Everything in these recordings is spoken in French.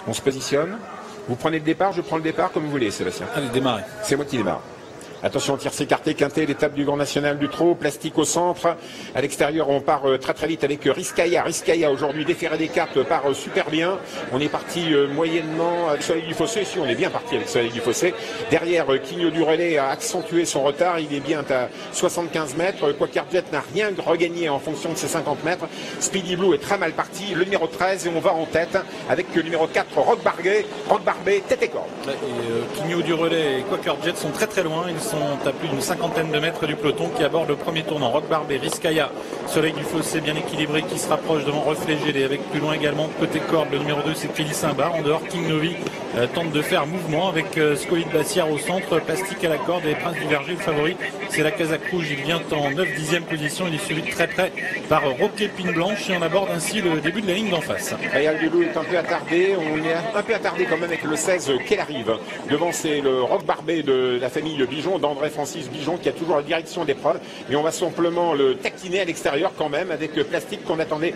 On se positionne. Vous prenez le départ, je prends le départ comme vous voulez, Sébastien. Allez, démarrez. C'est moi qui démarre. Attention, tire s'écarté, quinté, l'étape du Grand National du Trot, plastique au centre. À l'extérieur, on part très très vite avec Rizkaya. Rizkaya aujourd'hui déféré des cartes, part super bien. On est parti moyennement avec Soleil du Fossé. Si, on est bien parti avec Soleil du Fossé. Derrière, Quigno du Relais a accentué son retard. Il est bien à 75 mètres. Quakerjet n'a rien regagné en fonction de ses 50 mètres. Speedy Blue est très mal parti. Le numéro 13 et on va en tête avec le numéro 4, Rock Barbet, tête et corde. Quigno du Relais et Quakerjet sont très très loin. Ils sont à plus d'une cinquantaine de mètres du peloton qui aborde le premier tournant. Rock Barbet, Rizkaya, Soleil du Fossé bien équilibré qui se rapproche devant Reflet GD avec plus loin également côté corde. Le numéro 2 c'est Kelly Saint-Bar. En dehors, King Novi tente de faire mouvement avec Scolit Bassière au centre, plastique à la corde et Prince du Verger le favori. C'est la Casaque Rouge. Il vient en 9/10e position. Il est suivi de très près par Roquet Pine Blanche et on aborde ainsi le début de la ligne d'en face. Royal du Loup est un peu attardé. On est un peu attardé quand même avec le 16 qu'elle arrive. Devant c'est le Rock Barbet de la famille Bijon, d'André Francis Bijon qui a toujours la direction d'épreuve. Mais on va simplement le taquiner à l'extérieur quand même avec plastique qu'on attendait,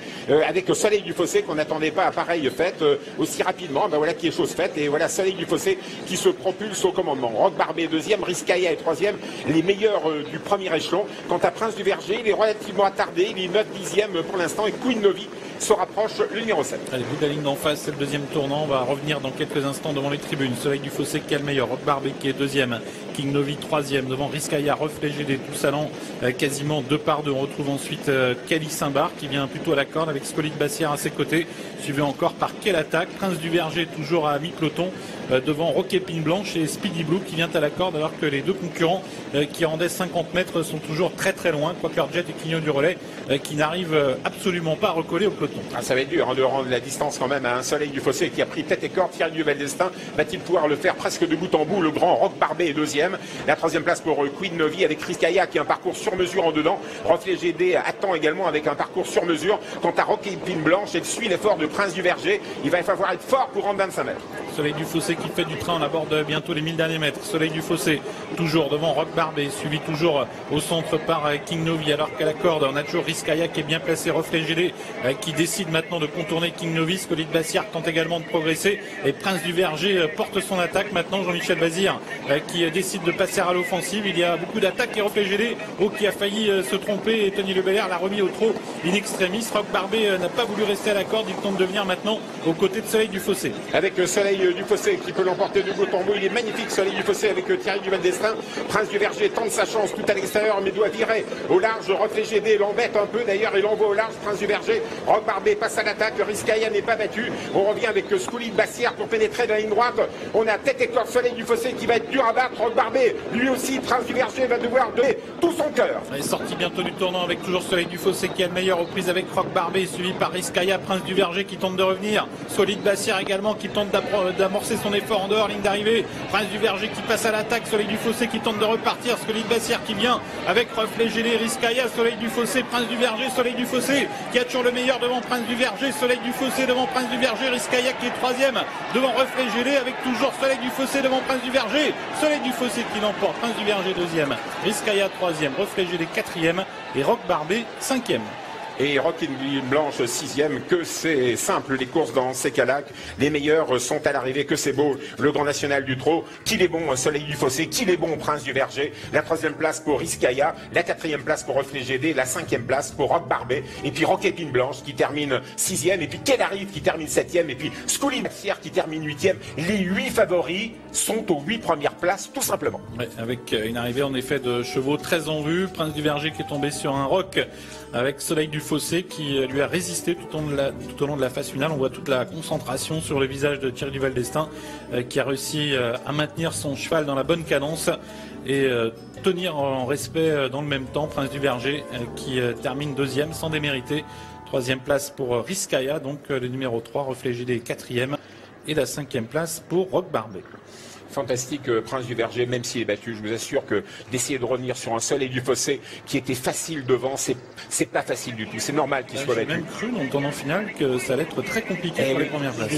avec Soleil du Fossé qu'on n'attendait pas à pareille fête aussi rapidement. Ben voilà qui est chose faite et voilà Soleil du Fossé qui se propulse au commandement. Rock Barbet deuxième, Rizkaya est troisième, les meilleurs du premier échelon. Quant à Prince du Verger, il est relativement attardé, il est 9/10e pour l'instant et Queen Novi se rapproche le numéro 7. Allez, bout de la ligne d'en face, c'est le deuxième tournant. On va revenir dans quelques instants devant les tribunes. Soleil du Fossé qui est le meilleur. Rock Barbet qui est deuxième. King Novi troisième. Devant Rizkaya, Reflet GD, tous allant quasiment 2 par 2. On retrouve ensuite Kelly Saint-Bar qui vient plutôt à la corde avec Scolit Bassière à ses côtés. Suivi encore par Quelle Attaque. Prince du Verger toujours à mi-peloton. Devant Roquet Pine Blanche et Speedy Blue qui vient à la corde alors que les deux concurrents qui rendaient 50 mètres sont toujours très très loin. Quakerjet et Quigno du Relais qui n'arrivent absolument pas à recoller au peloton. Ah, ça va être dur de rendre la distance quand même à un Soleil du Fossé qui a pris tête et corde. Thierry Duvel d'Estaing va-t-il pouvoir le faire presque de bout en bout? Le grand Rock Barbet est deuxième. La troisième place pour Queen Novi avec Rizkaya qui a un parcours sur mesure en dedans. Reflet GD attend également avec un parcours sur mesure. Quant à Roquet Pine Blanche, elle suit l'effort de Prince du Verger. Il va falloir être fort pour rendre 25 mètres. Soleil du Fossé qui fait du train, on aborde bientôt les 1000 derniers mètres. Soleil du Fossé toujours devant Rock Barbet, suivi toujours au centre par King Novi alors qu'à la corde on a toujours Rizkaya qui est bien placé. Reflet GD qui décide maintenant de contourner King Novi. Scolit Bassière tente également de progresser et Prince du Verger porte son attaque. Maintenant Jean-Michel Bazir qui décide de passer à l'offensive. Il y a beaucoup d'attaques et Reflet GD qui a failli se tromper et Tony Lebelair l'a remis au trot in extremis. Rock Barbet n'a pas voulu rester à la corde, il tente de venir maintenant aux côtés de Soleil du Fossé. Avec Soleil du Fossé qui peut l'emporter de bout en bout, il est magnifique Soleil du Fossé avec Thierry Duvel d'Estaing. Prince du Verger tente sa chance tout à l'extérieur mais doit virer au large. Reflet GD l'embête un peu d'ailleurs et l'envoie au large. Prince du Verger, Rock Barbet passe à l'attaque, Rizkaya n'est pas battu. On revient avec Scolit Bassière pour pénétrer dans la ligne droite. On a tête et corde Soleil du Fossé qui va être dur à battre. Rock Barbet lui aussi, Prince du Verger va devoir donner tout son cœur. Il est sorti bientôt du tournant avec toujours Soleil du Fossé qui est le meilleur aux prises avec Rock Barbet suivi par Rizkaya, Prince du Verger qui tente de revenir. Scolit Bassière également qui tente d'amorcer son effort en dehors ligne d'arrivée. Prince du Verger qui passe à l'attaque, Soleil du Fossé qui tente de repartir. Scolit Bassière qui vient avec Reflet GD, Rizkaya, Soleil du Fossé, Prince du Verger, Soleil du Fossé qui a toujours le meilleur devant Prince du Verger, Soleil du Fossé devant Prince du Verger, Rizkaya qui est troisième devant Reflet GD avec toujours Soleil du Fossé devant Prince du Verger, Soleil du Fossé qui l'emporte, Prince du Verger deuxième, Rizkaya troisième, Reflet GD quatrième et Rock Barbet cinquième. Et Roquet Blanche sixième. Que c'est simple les courses dans ces cas-là. Les meilleurs sont à l'arrivée, que c'est beau. Le Grand National du Trot, qu'il est bon Soleil du Fossé, qu'il est bon Prince du Verger. La troisième place pour Rizkaya, la quatrième place pour Reflet GD, la cinquième place pour Rock Barbet. Et puis Roquet Pine Blanche qui termine sixième. Et puis Quelle Arrive qui termine septième. Et puis Scolit Bassière qui termine huitième. Les 8 favoris sont aux 8 premières places tout simplement. Ouais, avec une arrivée en effet de chevaux très en vue. Prince du Verger qui est tombé sur un roc avec Soleil du Fossé qui lui a résisté tout au long de la phase finale. On voit toute la concentration sur le visage de Thierry Duvel d'Estaing qui a réussi à maintenir son cheval dans la bonne cadence et tenir en respect dans le même temps. Prince du Verger qui termine deuxième sans démériter. Troisième place pour Rizkaya, donc le numéro 3, Reflet GD quatrième et la cinquième place pour Rock Barbet. Fantastique Prince du Verger, même s'il est battu, je vous assure que d'essayer de revenir sur un Soleil du Fossé qui était facile devant, c'est pas facile du tout. C'est normal qu'il soit battu. J'ai même cru dans le tournant final que ça allait être très compliqué pour les premières places.